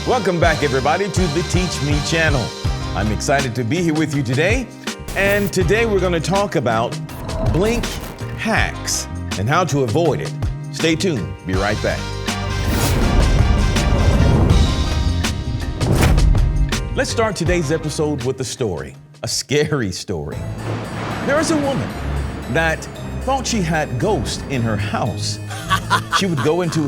Welcome back, everybody, to the Teach Me channel. I'm excited to be here with you today. And today we're going to talk about blink hacks and how to avoid it. Stay tuned. Be right back. Let's start today's episode with a story, a scary story. There is a woman that thought she had ghosts in her house. She would go into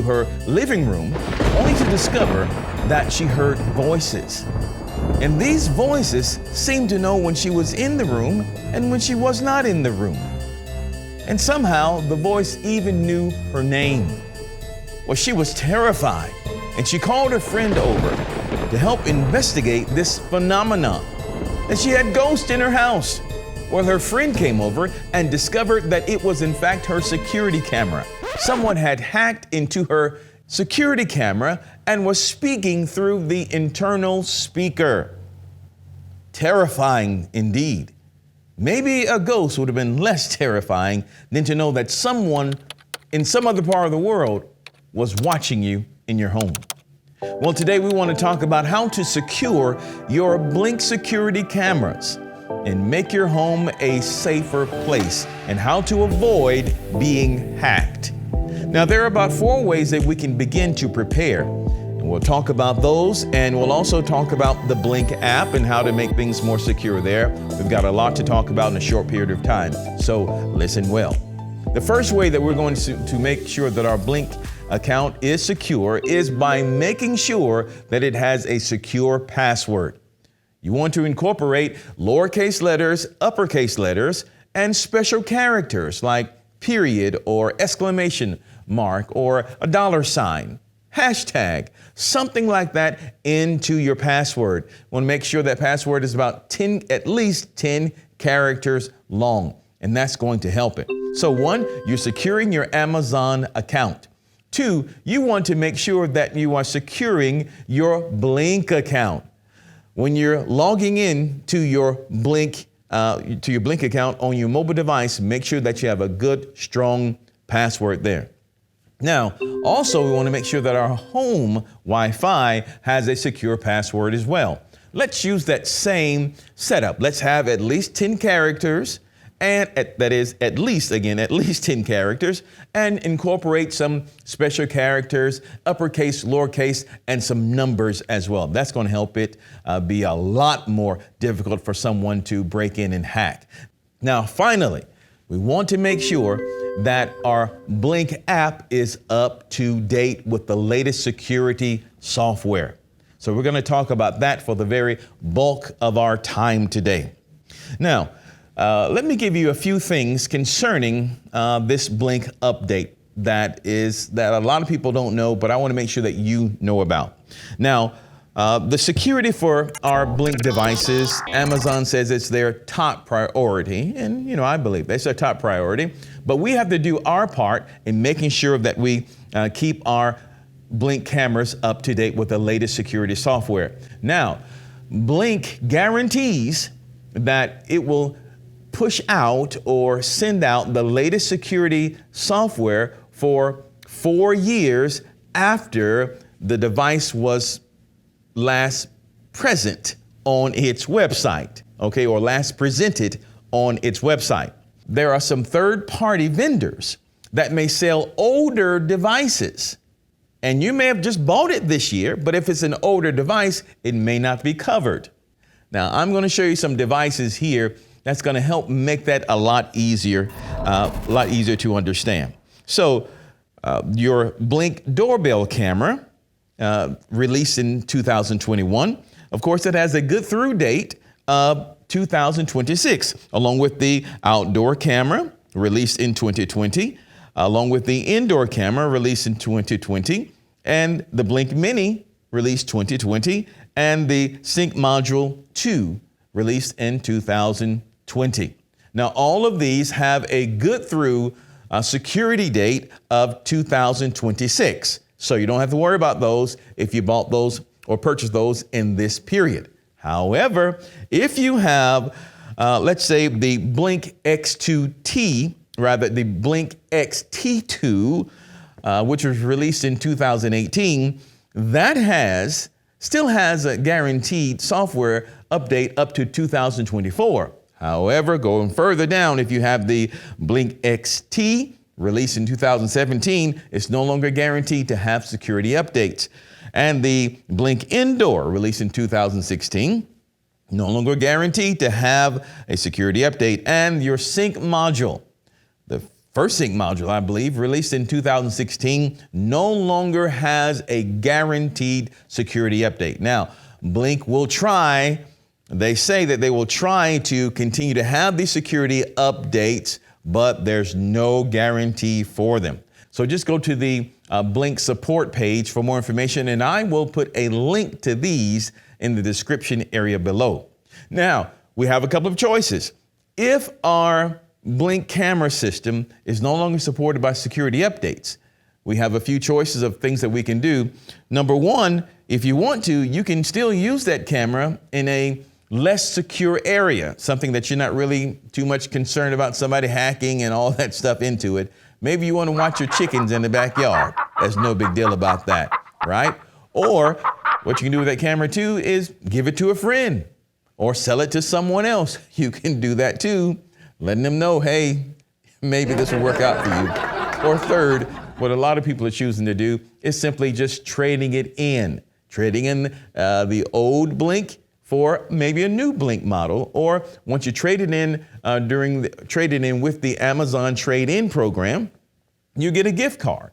her living room only to discover that she heard voices. And these voices seemed to know when she was in the room and when she was not in the room. And somehow the voice even knew her name. Well, she was terrified, and she called her friend over to help investigate this phenomenon. And she had ghosts in her house. Well, her friend came over and discovered that it was in fact her security camera. Someone had hacked into her security camera and was speaking through the internal speaker. Terrifying indeed. Maybe a ghost would have been less terrifying than to know that someone in some other part of the world was watching you in your home. Well, today we want to talk about how to secure your Blink security cameras and make your home a safer place, and how to avoid being hacked. Now, there are about 4 ways that we can begin to prepare, and we'll talk about those, and we'll also talk about the Blink app and how to make things more secure there. We've got a lot to talk about in a short period of time, so listen well. The first way that we're going to make sure that our Blink account is secure is by making sure that it has a secure password. You want to incorporate lowercase letters, uppercase letters, and special characters like period or exclamation mark or a $sign, hashtag, something like that into your password. You want to make sure that password is about at least 10 characters long, and that's going to help it. So 1, you're securing your Amazon account. 2, you want to make sure that you are securing your Blink account. When you're logging in to your Blink account on your mobile device, make sure that you have a good, strong password there. Now, also, we want to make sure that our home Wi-Fi has a secure password as well. Let's use that same setup. Let's have at least 10 characters, and that is at least 10 characters, and incorporate some special characters, uppercase, lowercase, and some numbers as well. That's going to help it be a lot more difficult for someone to break in and hack. Now, finally, we want to make sure that our Blink app is up to date with the latest security software. So we're going to talk about that for the very bulk of our time today. Now, let me give you a few things concerning this Blink update that a lot of people don't know, but I want to make sure that you know about. Now, the security for our Blink devices, Amazon says it's their top priority, and I believe that's their top priority, but we have to do our part in making sure that we keep our Blink cameras up to date with the latest security software. Now, Blink guarantees that it will push out or send out the latest security software for 4 years after the device was last present on its website, or last presented on its website. There are some third-party vendors that may sell older devices, and you may have just bought it this year, but if it's an older device, it may not be covered. Now, I'm going to show you some devices here that's going to help make that a lot easier to understand. So your Blink doorbell camera, released in 2021. Of course, it has a good through date of 2026, along with the outdoor camera released in 2020, along with the indoor camera released in 2020, and the Blink Mini released 2020, and the Sync Module 2 released in 2020. Now, all of these have a good through security date of 2026. So you don't have to worry about those if you bought those or purchased those in this period. However, if you have, let's say the Blink X2T, the Blink XT2, which was released in 2018, that still has a guaranteed software update up to 2024. However, going further down, if you have the Blink XT released in 2017, it's no longer guaranteed to have security updates. And the Blink Indoor released in 2016, no longer guaranteed to have a security update. And your sync module, the first sync module, I believe, released in 2016, no longer has a guaranteed security update. Now, Blink will try, they say that they will try to continue to have these security updates, but there's no guarantee for them. So just go to the Blink support page for more information, and I will put a link to these in the description area below. Now, we have a couple of choices. If our Blink camera system is no longer supported by security updates, we have a few choices of things that we can do. Number one, if you want to, you can still use that camera in a less secure area, something that you're not really too much concerned about somebody hacking and all that stuff into it. Maybe you want to watch your chickens in the backyard. There's no big deal about that, right? Or what you can do with that camera too is give it to a friend or sell it to someone else. You can do that too, letting them know, hey, maybe this will work out for you. Or third, what a lot of people are choosing to do is simply just trading in the old Blink for maybe a new Blink model, or once you trade it in traded in with the Amazon trade-in program, you get a gift card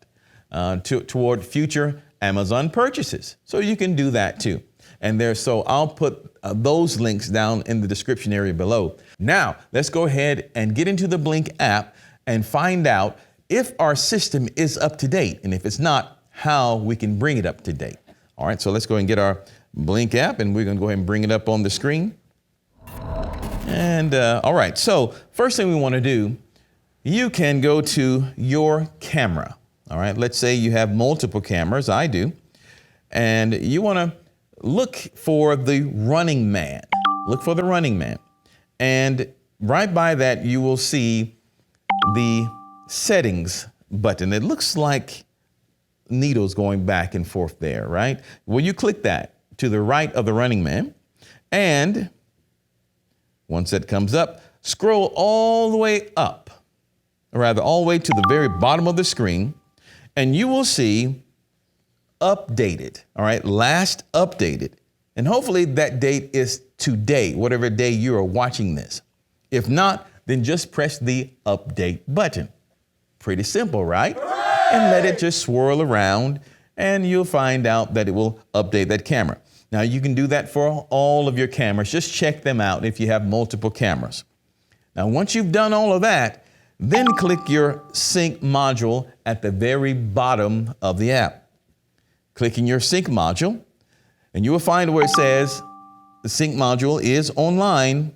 toward future Amazon purchases. So you can do that too. And so I'll put those links down in the description area below. Now, let's go ahead and get into the Blink app and find out if our system is up to date, and if it's not, how we can bring it up to date. All right, so let's go and get our Blink app, and we're going to go ahead and bring it up on the screen. And all right, so first thing we want to do, you can go to your camera. All right, let's say you have multiple cameras. I do. And you want to look for the running man. Look for the running man. And right by that, you will see the settings button. It looks like needles going back and forth there, right? Well, you click that to the right of the running man. And once that comes up, scroll all the way up, or rather all the way to the very bottom of the screen, and you will see updated, all right, last updated. And hopefully that date is today, whatever day you are watching this. If not, then just press the update button. Pretty simple, right? And let it just swirl around, and you'll find out that it will update that camera. Now, you can do that for all of your cameras. Just check them out if you have multiple cameras. Now, once you've done all of that, then click your sync module at the very bottom of the app. Clicking your sync module, and you will find where it says the sync module is online,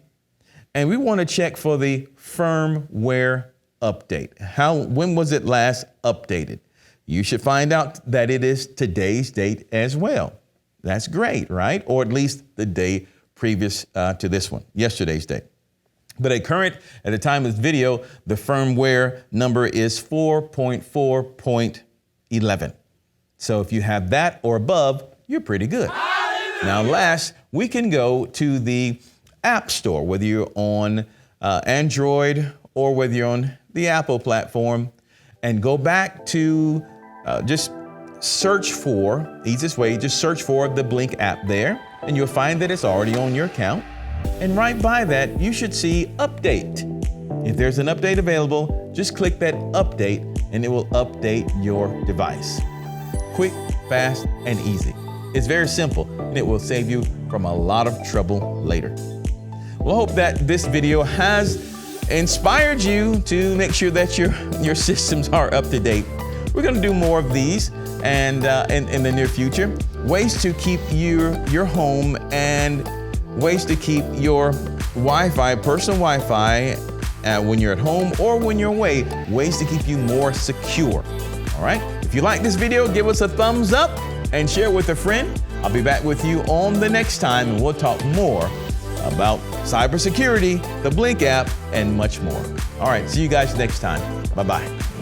and we want to check for the firmware update. When was it last updated? You should find out that it is today's date as well. That's great, right? Or at least the day previous to this one, yesterday's date. But at the time of this video, the firmware number is 4.4.11. So if you have that or above, you're pretty good. Now, last, we can go to the App Store, whether you're on Android or whether you're on the Apple platform, and go back to just search for, easiest way, just search for the Blink app there, and you'll find that it's already on your account. And right by that, you should see update. If there's an update available, just click that update and it will update your device. Quick, fast, and easy. It's very simple, and it will save you from a lot of trouble later. Well, I hope that this video has inspired you to make sure that your systems are up to date. We're going to do more of these and in the near future. Ways to keep your home and ways to keep your Wi-Fi, personal Wi-Fi, when you're at home or when you're away, ways to keep you more secure. All right. If you like this video, give us a thumbs up and share with a friend. I'll be back with you on the next time, and we'll talk more about cybersecurity, the Blink app, and much more. All right. See you guys next time. Bye-bye.